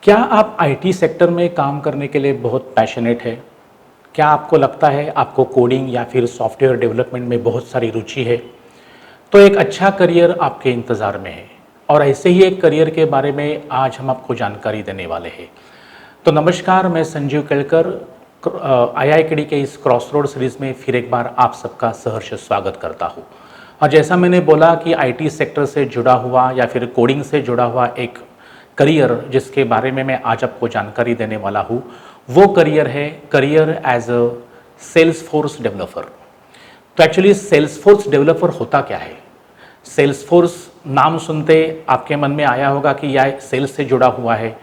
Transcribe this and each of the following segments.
क्या आप IT sector में काम करने के लिए बहुत पैशनेट है? क्या आपको लगता है आपको कोडिंग या फिर सॉफ्टवेयर डेवलपमेंट में बहुत सारी रुचि है? तो एक अच्छा करियर आपके इंतज़ार में है और ऐसे ही एक करियर के बारे में आज हम आपको जानकारी देने वाले हैं। तो नमस्कार, मैं संजीव केलकर आईआईकेडी के इस क्रॉस रोड सीरीज़ में फिर एक बार आप सबका सहर्ष स्वागत करता हूँ। और जैसा मैंने बोला कि आईटी सेक्टर से जुड़ा हुआ या फिर कोडिंग से जुड़ा हुआ एक करियर जिसके बारे में मैं आज आपको जानकारी देने वाला हूँ, वो career as a Salesforce developer. तो एक्चुअली सेल्सफोर्स डेवलपर होता क्या है? सेल्सफोर्स नाम सुनते आपके मन में आया होगा कि यह सेल्स से जुड़ा हुआ है,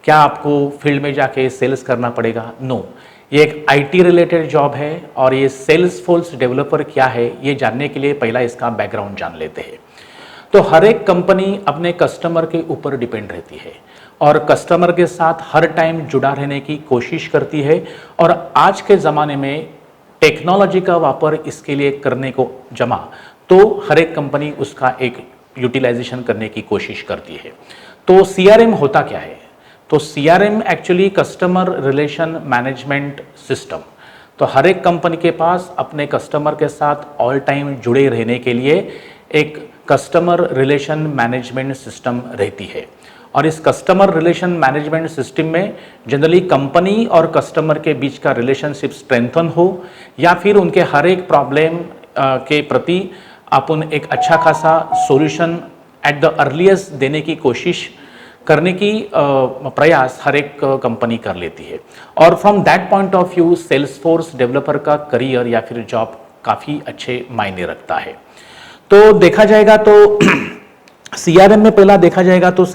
क्या आपको फील्ड में जाके सेल्स करना पड़ेगा? नो, ये एक आईटी रिलेटेड जॉब है। और ये सेल्सफोर्स डेवलपर क्या है, ये जानने के लिए पहला इसका बैकग्राउंड जान लेते हैं। तो हर एक कंपनी अपने कस्टमर के ऊपर डिपेंड रहती है और कस्टमर के साथ हर टाइम जुड़ा रहने की कोशिश करती है। और आज के ज़माने में टेक्नोलॉजी का वापर इसके लिए करने को जमा तो हर एक कंपनी उसका एक यूटिलाइजेशन करने की कोशिश करती है। तो सीआरएम होता क्या है? तो CRM actually customer relation management system. तो हर एक कंपनी के पास अपने कस्टमर के साथ ऑल टाइम जुड़े रहने के लिए एक कस्टमर रिलेशन मैनेजमेंट सिस्टम रहती है। और इस कस्टमर रिलेशन मैनेजमेंट सिस्टम में जनरली कंपनी और कस्टमर के बीच का रिलेशनशिप स्ट्रेंथन हो या फिर उनके हर एक प्रॉब्लम के प्रति अपन एक अच्छा खासा सॉल्यूशन एट द अर्लीस्ट देने की कोशिश करने की प्रयास हर एक कंपनी कर लेती है। और from that point of view Salesforce developer का करियर या फिर जॉब काफ़ी अच्छे मायने रखता है। तो देखा जाएगा तो सीआरएम में पहला देखा जाएगा तो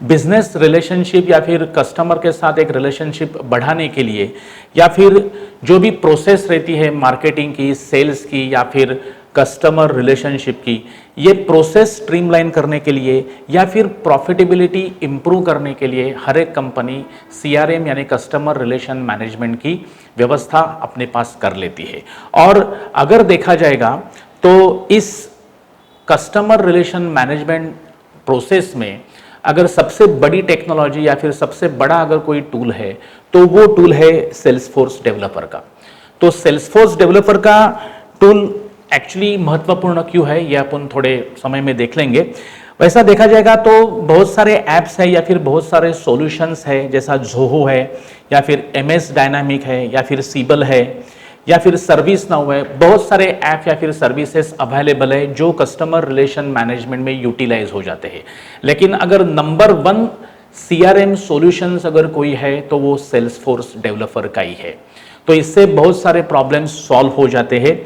बिजनेस रिलेशनशिप या फिर कस्टमर के साथ एक रिलेशनशिप बढ़ाने के लिए या फिर जो भी प्रोसेस रहती है मार्केटिंग की, सेल्स की या फिर कस्टमर रिलेशनशिप की, ये प्रोसेस स्ट्रीमलाइन करने के लिए या फिर प्रॉफिटेबिलिटी इंप्रूव करने के लिए हर एक कंपनी सीआरएम यानी कस्टमर रिलेशन मैनेजमेंट की व्यवस्था अपने पास कर लेती है। और अगर देखा जाएगा तो इस कस्टमर रिलेशन मैनेजमेंट प्रोसेस में अगर सबसे बड़ी टेक्नोलॉजी या फिर सबसे बड़ा अगर कोई टूल है तो वो टूल है सेल्सफोर्स डेवलपर का। तो सेल्सफोर्स डेवलपर का टूल एक्चुअली महत्वपूर्ण क्यों है, ये अपन थोड़े समय में देख लेंगे। वैसा देखा जाएगा तो बहुत सारे ऐप्स है या फिर बहुत सारे सॉल्यूशंस है, जैसा ज़ोहो है या फिर एमएस डायनामिक है या फिर सीबल है या फिर सर्विस नाउ है। बहुत सारे ऐप या फिर सर्विसेज अवेलेबल है जो कस्टमर रिलेशन मैनेजमेंट में यूटिलाइज हो जाते हैं। लेकिन अगर नंबर 1 सीआरएम सॉल्यूशंस अगर कोई है तो वो सेल्सफोर्स डेवलपर का ही है। तो इससे बहुत सारे प्रॉब्लम्स सॉल्व हो जाते हैं।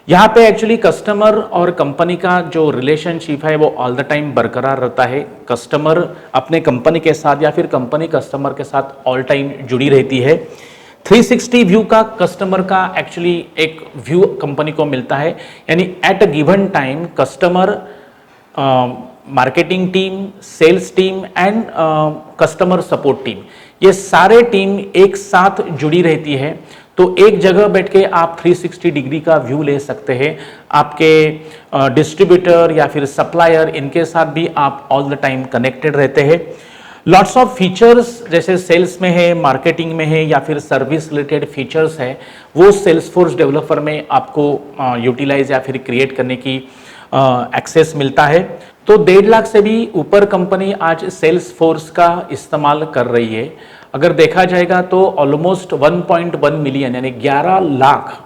यहाँ पे एक्चुअली कस्टमर और कंपनी का जो रिलेशनशिप है वो ऑल द टाइम बरकरार रहता है। कस्टमर अपने कंपनी के साथ या फिर कंपनी कस्टमर के साथ ऑल टाइम जुड़ी रहती है। 360 व्यू का कस्टमर का एक्चुअली एक व्यू कंपनी को मिलता है, यानी at a given time customer, marketing team, sales team and customer support team, ये सारे टीम एक साथ जुड़ी रहती है। तो एक जगह बैठ के आप 360 डिग्री का व्यू ले सकते हैं। आपके डिस्ट्रीब्यूटर या फिर सप्लायर, इनके साथ भी आप ऑल द टाइम कनेक्टेड रहते हैं। लॉट्स ऑफ फीचर्स जैसे सेल्स में है, मार्केटिंग में है या फिर सर्विस रिलेटेड फीचर्स है, वो सेल्सफोर्स डेवलपर में आपको यूटिलाइज या फिर क्रिएट करने की एक्सेस मिलता है। तो 1.5 लाख से भी ऊपर कंपनी आज सेल्सफोर्स का इस्तेमाल कर रही है। अगर देखा जाएगा तो ऑलमोस्ट 1.1 मिलियन यानी 11 लाख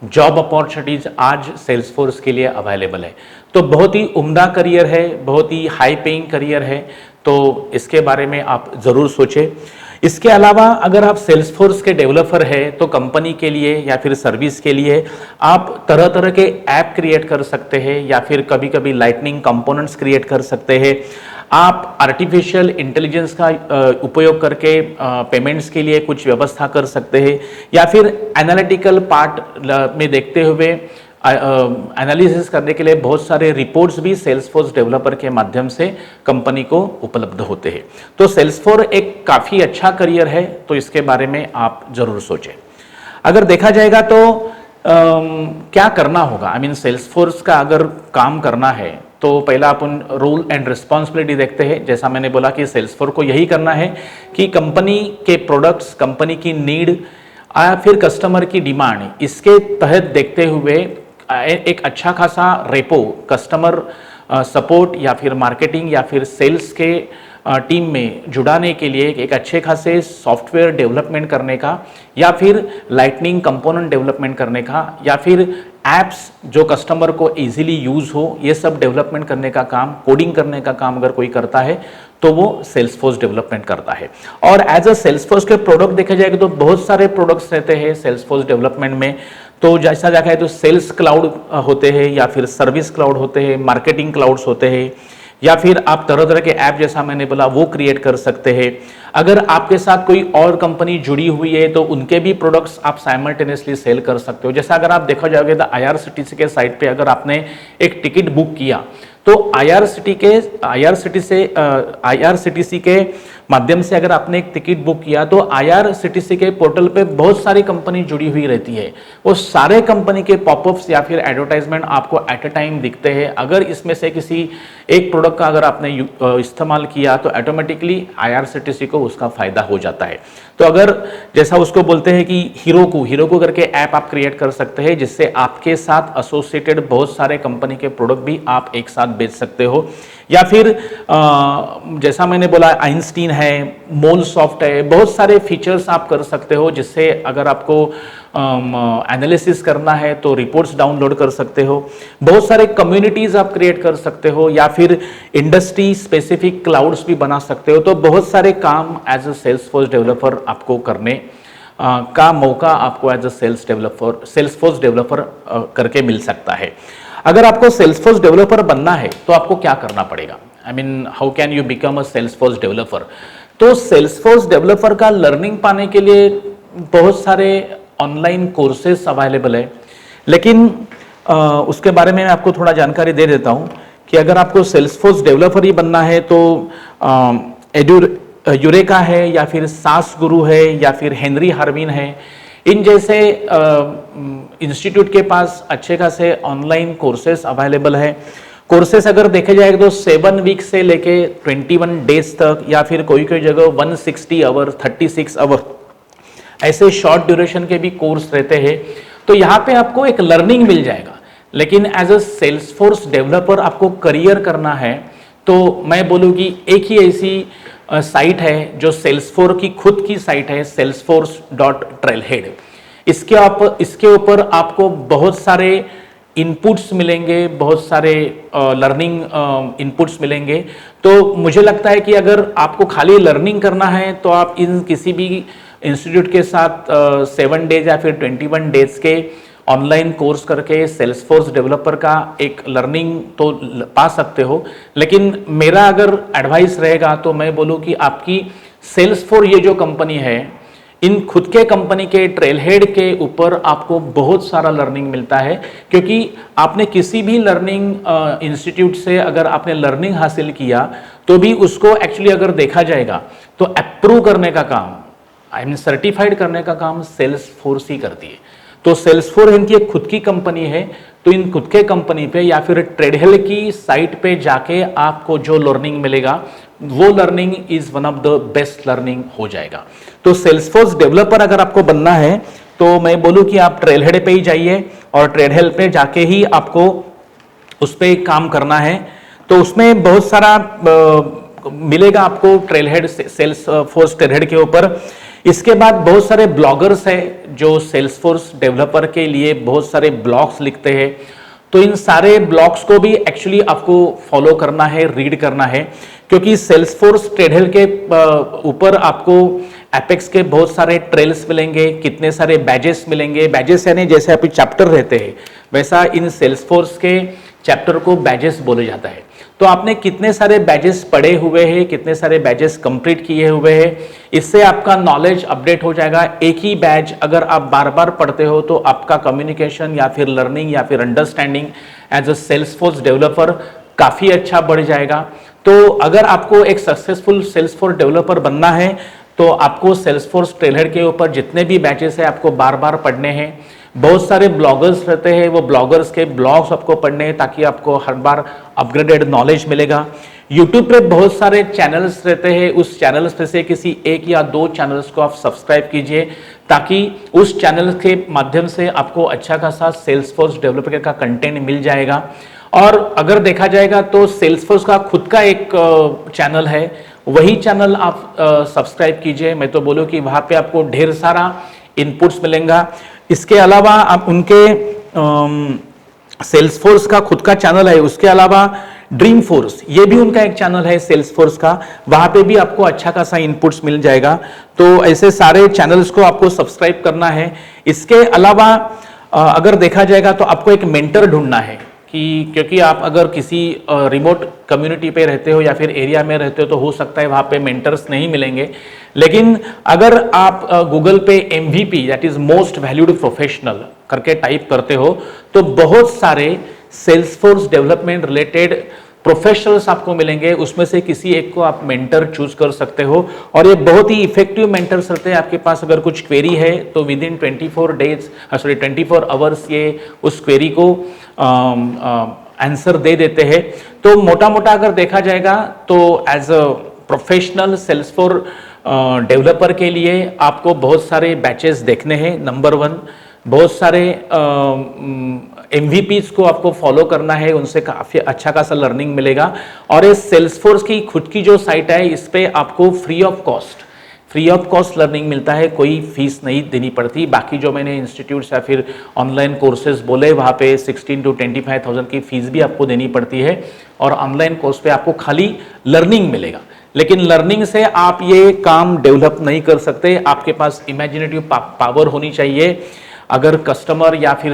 जॉब अपॉर्चुनिटीज आज सेल्सफोर्स के लिए अवेलेबल है। तो बहुत ही उम्दा करियर है, बहुत ही हाई पेइंग करियर है। तो इसके बारे में आप ज़रूर सोचें। इसके अलावा अगर आप सेल्सफोर्स के डेवलपर हैं तो कंपनी के लिए या फिर सर्विस के लिए आप तरह तरह के ऐप क्रिएट कर सकते हैं या फिर कभी कभी लाइटनिंग कंपोनेंट्स क्रिएट कर सकते हैं। आप आर्टिफिशियल इंटेलिजेंस का उपयोग करके पेमेंट्स के लिए कुछ व्यवस्था कर सकते हैं या फिर एनालिटिकल पार्ट में देखते हुए एनालिसिस करने के लिए बहुत सारे रिपोर्ट्स भी सेल्सफोर्स डेवलपर के माध्यम से कंपनी को उपलब्ध होते हैं। तो सेल्सफोर्स एक काफ़ी अच्छा करियर है, तो इसके बारे में आप ज़रूर सोचें। अगर देखा जाएगा तो क्या करना होगा, आई मीन सेल्सफोर्स का अगर काम करना है तो पहला अपन रोल एंड रिस्पॉन्सिबिलिटी देखते हैं। जैसा मैंने बोला कि सेल्सफोर्स को यही करना है कि कंपनी के प्रोडक्ट्स, कंपनी की नीड या फिर कस्टमर की डिमांड, इसके तहत देखते हुए एक अच्छा खासा रेपो कस्टमर सपोर्ट या फिर मार्केटिंग या फिर सेल्स के टीम में जुड़ाने के लिए एक अच्छे खासे सॉफ्टवेयर डेवलपमेंट करने का, या फिर लाइटनिंग कंपोनेंट डेवलपमेंट करने का, या फिर एप्स जो कस्टमर को इजीली यूज हो, ये सब डेवलपमेंट करने का काम, कोडिंग करने का काम अगर कोई करता है तो वो सेल्सफोर्स डेवलपमेंट करता है। और एज अ सेल्सफोर्स के प्रोडक्ट देखे जाएगा तो बहुत सारे प्रोडक्ट्स रहते हैं सेल्सफोर्स डेवलपमेंट में। तो जैसा देखा है तो सेल्स क्लाउड होते हैं, या फिर सर्विस क्लाउड होते हैं, मार्केटिंग क्लाउड्स होते हैं, या फिर आप तरह तरह के ऐप जैसा मैंने बोला वो क्रिएट कर सकते हैं। अगर आपके साथ कोई और कंपनी जुड़ी हुई है तो उनके भी प्रोडक्ट्स आप साइमल्टेनियसली सेल कर सकते हो। जैसा अगर आप देखा जाओगे तो IRCTC के साइट पे अगर आपने एक टिकट बुक किया तो IRCTC के माध्यम से अगर आपने एक टिकट बुक किया तो IRCTC के पोर्टल पे बहुत सारी कंपनी जुड़ी हुई रहती है। वो सारे कंपनी के पॉपअप्स या फिर एडवर्टाइजमेंट आपको एट अ टाइम दिखते हैं। अगर इसमें से किसी एक प्रोडक्ट का अगर आपने इस्तेमाल किया तो ऑटोमेटिकली IRCTC को उसका फायदा हो जाता है। तो अगर जैसा उसको बोलते हैं कि हीरोकू करके ऐप आप क्रिएट कर सकते हैं, जिससे आपके साथ एसोसिएटेड बहुत सारे कंपनी के प्रोडक्ट भी आप एक साथ बेच सकते हो। या फिर जैसा मैंने बोला आइंस्टीन है, मोलसॉफ्ट है, बहुत सारे फीचर्स आप कर सकते हो, जिससे अगर आपको एनालिसिस करना है तो रिपोर्ट्स डाउनलोड कर सकते हो। बहुत सारे कम्युनिटीज आप क्रिएट कर सकते हो, या फिर इंडस्ट्री स्पेसिफिक क्लाउड्स भी बना सकते हो। तो बहुत सारे काम एज अ सेल्सफोर्स डेवलपर आपको करने का मौका आपको एज अ सेल्सफोर्स डेवलपर करके मिल सकता है। अगर आपको सेल्सफोर्स डेवलपर बनना है तो आपको क्या करना पड़ेगा? I mean how can you become a Salesforce developer? तो सेल्सफोर्स डेवलपर का लर्निंग पाने के लिए बहुत सारे ऑनलाइन कोर्सेस अवेलेबल है, लेकिन उसके बारे में मैं आपको थोड़ा जानकारी दे देता हूं कि अगर आपको सेल्सफोर्स डेवलपर ही बनना है तो यूरेका है, या फिर सास गुरु है, या फिर हेनरी हार्विन है, इन जैसे इंस्टीट्यूट के पास अच्छे खासे ऑनलाइन कोर्सेस अवेलेबल है। कोर्सेस अगर देखे जाए तो 7 वीक से लेके 21 डेज तक, या फिर कोई कोई जगह 160 आवर, 36 आवर, ऐसे शॉर्ट ड्यूरेशन के भी कोर्स रहते हैं। तो यहाँ पे आपको एक लर्निंग मिल जाएगा। लेकिन एज अ सेल्सफोर्स डेवलपर आपको करियर करना है तो मैं बोलूँगी एक ही ऐसी साइट है जो सेल्सफोर्स की खुद की साइट है, salesforce.trailhead। इसके ऊपर आपको बहुत सारे इनपुट्स मिलेंगे, बहुत सारे लर्निंग इनपुट्स मिलेंगे। तो मुझे लगता है कि अगर आपको खाली लर्निंग करना है तो आप इन किसी भी इंस्टीट्यूट के साथ 7 डेज या फिर 21 डेज के ऑनलाइन कोर्स करके सेल्सफोर्स डेवलपर का एक लर्निंग तो पा सकते हो। लेकिन मेरा अगर एडवाइस रहेगा तो मैं बोलूँ कि आपकी सेल्सफोर्स ये जो कंपनी है, इन खुद के कंपनी के ट्रेलहेड के ऊपर आपको बहुत सारा लर्निंग मिलता है, क्योंकि आपने किसी भी लर्निंग इंस्टीट्यूट से अगर आपने लर्निंग हासिल किया तो भी उसको एक्चुअली अगर देखा जाएगा तो अप्रूव करने का काम, आई मीन सर्टिफाइड करने का काम सेल्सफोर्स ही करती है। तो सेल्सफोर्स इनकी एक खुद की कंपनी है, तो इन खुद के कंपनी पे या फिर ट्रेडहेल की साइट पे जाके आपको जो लर्निंग मिलेगा वो learning is one of the best learning हो जाएगा। तो सेल्सफोर्स डेवलपर अगर आपको बनना है तो मैं बोलूँ कि आप ट्रेलहेड पे ही जाइए, और ट्रेडहेल पे जाके ही आपको उस पर काम करना है। तो उसमें बहुत सारा मिलेगा आपको ट्रेलहेड, सेल्सफोर्स ट्रेलहेड के ऊपर। इसके बाद बहुत सारे ब्लॉगर्स हैं जो सेल्सफोर्स डेवलपर के लिए बहुत सारे ब्लॉग्स लिखते हैं। तो इन सारे ब्लॉग्स को भी एक्चुअली आपको फॉलो करना है, रीड करना है, क्योंकि सेल्सफोर्स ट्रेडहेल के ऊपर आपको एपेक्स के बहुत सारे ट्रेल्स मिलेंगे, कितने सारे बैजेस मिलेंगे। बैजेस यानी जैसे आपके चैप्टर रहते हैं, वैसा इन सेल्सफोर्स के चैप्टर को बैजेस बोले जाता है। तो आपने कितने सारे बैजेस पढ़े हुए हैं, कितने सारे बैजेस कंप्लीट किए हुए हैं, इससे आपका नॉलेज अपडेट हो जाएगा। एक ही बैच अगर आप बार बार पढ़ते हो तो आपका कम्युनिकेशन या फिर लर्निंग या फिर understanding as a Salesforce developer काफ़ी अच्छा बढ़ जाएगा। तो अगर आपको एक सक्सेसफुल सेल्सफोर्स डेवलपर बनना है तो आपको सेल्सफोर्स ट्रेलहेड के ऊपर जितने भी बैचेस हैं आपको बार बार पढ़ने हैं। बहुत सारे ब्लॉगर्स रहते हैं, वो ब्लॉगर्स के ब्लॉग्स आपको पढ़ने हैं ताकि आपको हर बार अपग्रेडेड नॉलेज मिलेगा। यूट्यूब पे बहुत सारे चैनल्स रहते हैं, उस चैनल्स में से किसी एक या दो चैनल्स को आप सब्सक्राइब कीजिए ताकि उस चैनल के माध्यम से आपको अच्छा खासा सेल्सफोर्स डेवलपर का कंटेंट मिल जाएगा। और अगर देखा जाएगा तो सेल्सफोर्स का खुद का एक चैनल है, वही चैनल आप सब्सक्राइब कीजिए। मैं तो बोलूँ कि वहाँ पे आपको ढेर सारा इनपुट्स मिलेगा। इसके अलावा आप उनके सेल्सफोर्स का खुद का चैनल है, उसके अलावा ड्रीम फोर्स ये भी उनका एक चैनल है सेल्सफोर्स का, वहां पे भी आपको अच्छा खासा इनपुट्स मिल जाएगा। तो ऐसे सारे चैनल्स को आपको सब्सक्राइब करना है। इसके अलावा अगर देखा जाएगा तो आपको एक मेंटर ढूंढना है कि क्योंकि आप अगर किसी रिमोट कम्युनिटी पे रहते हो या फिर एरिया में रहते हो तो हो सकता है वहाँ पे मेंटर्स नहीं मिलेंगे, लेकिन अगर आप गूगल पे MVP that is most valued professional करके टाइप करते हो तो बहुत सारे सेल्सफोर्स डेवलपमेंट रिलेटेड प्रोफेशनल्स आपको मिलेंगे, उसमें से किसी एक को आप मेंटर चूज कर सकते हो। और ये बहुत ही इफेक्टिव मेंटर्स रहते हैं। आपके पास अगर कुछ क्वेरी है तो विद इन 24 आवर्स ये उस क्वेरी को आंसर दे देते हैं। तो मोटा मोटा अगर देखा जाएगा तो as a professional Salesforce developer के लिए आपको बहुत सारे बैचेस देखने हैं। नंबर 1, बहुत सारे MVPs को आपको फॉलो करना है, उनसे काफ़ी अच्छा खासा लर्निंग मिलेगा। और इस सेल्सफोर्स की खुद की जो साइट है इस पे आपको फ्री ऑफ कॉस्ट लर्निंग मिलता है, कोई फीस नहीं देनी पड़ती। बाकी जो मैंने इंस्टीट्यूट्स या फिर ऑनलाइन कोर्सेज बोले वहाँ पे 16 to 25,000 की फीस भी आपको देनी पड़ती है, और ऑनलाइन कोर्स पे आपको खाली लर्निंग मिलेगा। लेकिन लर्निंग से आप ये काम डेवलप नहीं कर सकते, आपके पास इमेजिनेटिव पावर होनी चाहिए। अगर कस्टमर या फिर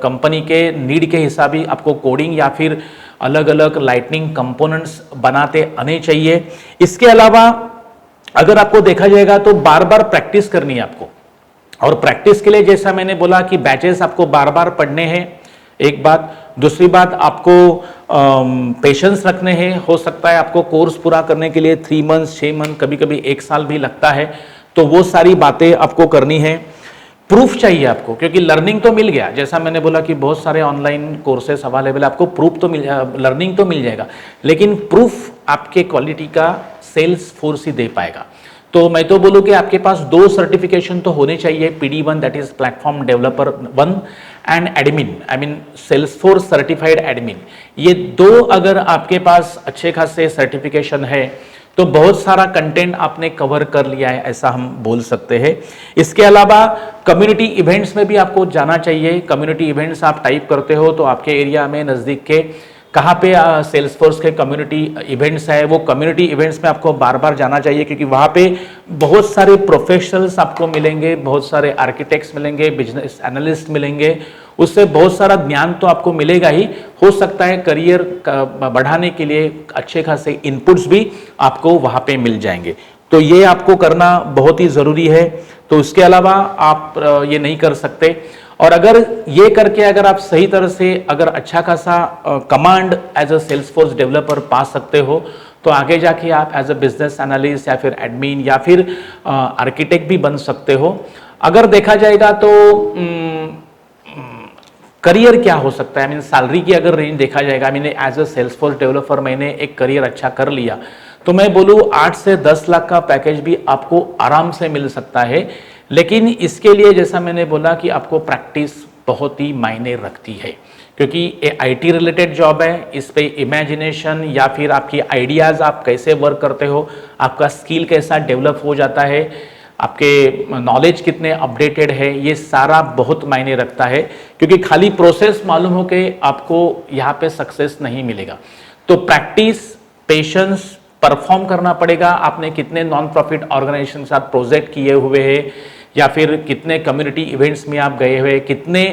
कंपनी के नीड के हिसाब ही आपको कोडिंग या फिर अलग अलग लाइटनिंग कंपोनेंट्स बनाते आने चाहिए। इसके अलावा अगर आपको देखा जाएगा तो बार बार प्रैक्टिस करनी है आपको, और प्रैक्टिस के लिए जैसा मैंने बोला कि बैचेस आपको बार बार पढ़ने हैं, एक बात। दूसरी बात, आपको पेशेंस रखने हैं। हो सकता है आपको कोर्स पूरा करने के लिए 3 मंथ्स 6 मंथ कभी कभी 1 साल भी लगता है, तो वो सारी बातें आपको करनी है। प्रूफ चाहिए आपको, क्योंकि लर्निंग तो मिल गया, जैसा मैंने बोला कि बहुत सारे ऑनलाइन कोर्सेस अवेलेबल है, आपको प्रूफ तो लर्निंग तो मिल जाएगा, लेकिन प्रूफ आपके क्वालिटी का सेल्स फोर्स ही दे पाएगा। तो मैं तो बोलूँ कि आपके पास 2 सर्टिफिकेशन तो होने चाहिए, PD1 that is platform developer 1 and admin, I mean Salesforce certified admin. ये 2 अगर आपके पास अच्छे खासे सर्टिफिकेशन है तो बहुत सारा कंटेंट आपने कवर कर लिया है, ऐसा हम बोल सकते हैं। इसके अलावा कम्युनिटी इवेंट्स में भी आपको जाना चाहिए। कम्युनिटी इवेंट्स आप टाइप करते हो तो आपके एरिया में नज़दीक के कहाँ पे सेल्सफोर्स के कम्युनिटी इवेंट्स है, वो कम्युनिटी इवेंट्स में आपको बार बार जाना चाहिए, क्योंकि वहाँ पे बहुत सारे प्रोफेशनल्स आपको मिलेंगे, बहुत सारे आर्किटेक्ट्स मिलेंगे, बिजनेस एनालिस्ट मिलेंगे, उससे बहुत सारा ज्ञान तो आपको मिलेगा ही। हो सकता है करियर बढ़ाने के लिए अच्छे खासे इनपुट्स भी आपको वहाँ पे मिल जाएंगे। तो ये आपको करना बहुत ही ज़रूरी है। तो उसके अलावा आप ये नहीं कर सकते। और अगर ये करके अगर आप सही तरह से अगर अच्छा खासा command as a Salesforce developer पा सकते हो तो आगे जाके आप एज अ बिजनेस एनालिस्ट या फिर एडमिन या फिर आर्किटेक्ट भी बन सकते हो। अगर देखा जाएगा तो करियर क्या हो सकता है, आई मीन सैलरी की अगर रेंज देखा जाएगा, I mean as a Salesforce developer मैंने एक करियर अच्छा कर लिया तो मैं बोलूँ 8 से 10 लाख का पैकेज भी आपको आराम से मिल सकता है। लेकिन इसके लिए जैसा मैंने बोला कि आपको प्रैक्टिस बहुत ही मायने रखती है, क्योंकि ये IT रिलेटेड जॉब है। इस पे इमेजिनेशन या फिर आपकी आइडियाज़ आप कैसे वर्क करते हो, आपका स्किल कैसा डेवलप हो जाता है, आपके नॉलेज कितने अपडेटेड है, ये सारा बहुत मायने रखता है। क्योंकि खाली प्रोसेस मालूम हो के आपको यहाँ पे सक्सेस नहीं मिलेगा। तो प्रैक्टिस, पेशेंस, परफॉर्म करना पड़ेगा। आपने कितने नॉन प्रॉफिट ऑर्गेनाइजेशन के साथ प्रोजेक्ट किए हुए हैं या फिर कितने कम्युनिटी इवेंट्स में आप गए हुए, कितने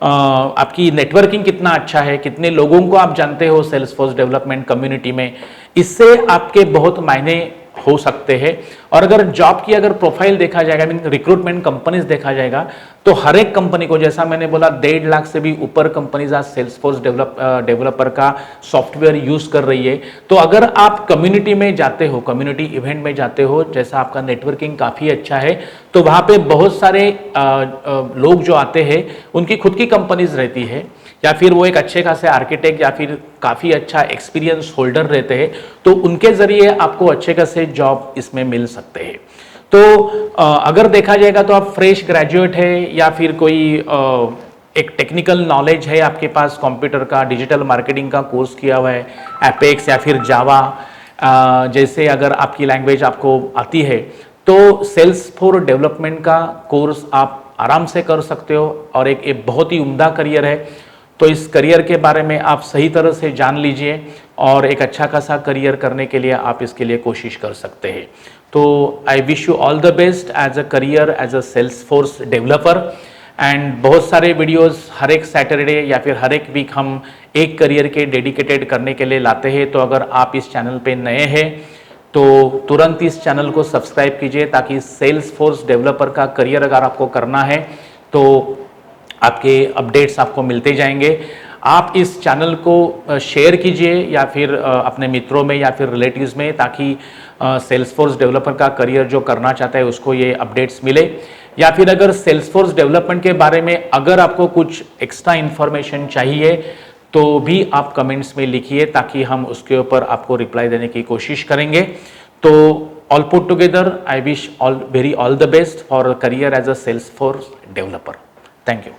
आपकी नेटवर्किंग कितना अच्छा है, कितने लोगों को आप जानते हो सेल्सफोर्स डेवलपमेंट कम्युनिटी में, इससे आपके बहुत मायने हो सकते हैं। और अगर जॉब की अगर प्रोफाइल देखा जाएगा, मीन रिक्रूटमेंट कंपनीज देखा जाएगा, तो हर एक कंपनी को, जैसा मैंने बोला 1.5 लाख से भी ऊपर कंपनीज आज सेल्सफोर्स डेवलपर का सॉफ्टवेयर यूज कर रही है। तो अगर आप कम्युनिटी में जाते हो, कम्युनिटी इवेंट में जाते हो, जैसा आपका नेटवर्किंग काफी अच्छा है, तो वहां पे बहुत सारे लोग जो आते हैं उनकी खुद की कंपनीज रहती है, या फिर वो एक अच्छे खासे आर्किटेक्ट या फिर काफ़ी अच्छा एक्सपीरियंस होल्डर रहते हैं, तो उनके ज़रिए आपको अच्छे खासे जॉब इसमें मिल सकते हैं। तो अगर देखा जाएगा तो आप फ्रेश ग्रेजुएट है या फिर कोई एक टेक्निकल नॉलेज है आपके पास, कंप्यूटर का, डिजिटल मार्केटिंग का कोर्स किया हुआ है, एपेक्स या फिर जावा जैसे अगर आपकी लैंग्वेज आपको आती है, तो सेल्सफोर्स डेवलपमेंट का कोर्स आप आराम से कर सकते हो और एक बहुत ही उम्दा करियर है। तो इस करियर के बारे में आप सही तरह से जान लीजिए और एक अच्छा खासा करियर करने के लिए आप इसके लिए कोशिश कर सकते हैं। तो I wish you all the best as a career as a Salesforce developer. And बहुत सारे वीडियोस हर एक सैटरडे या फिर हर एक वीक हम एक करियर के डेडिकेटेड करने के लिए लाते हैं। तो अगर आप इस चैनल पे नए हैं तो तुरंत इस चैनल को सब्सक्राइब कीजिए, ताकि सेल्सफोर्स डेवलपर का करियर अगर आपको करना है तो आपके अपडेट्स आपको मिलते जाएंगे। आप इस चैनल को शेयर कीजिए या फिर अपने मित्रों में या फिर रिलेटिव्स में, ताकि सेल्सफोर्स डेवलपर का करियर जो करना चाहता है उसको ये अपडेट्स मिले। या फिर अगर सेल्सफोर्स डेवलपमेंट के बारे में अगर आपको कुछ एक्स्ट्रा इन्फॉर्मेशन चाहिए तो भी आप कमेंट्स में लिखिए, ताकि हम उसके ऊपर आपको रिप्लाई देने की कोशिश करेंगे। तो all put together I wish all the best for career as a Salesforce developer. Thank you.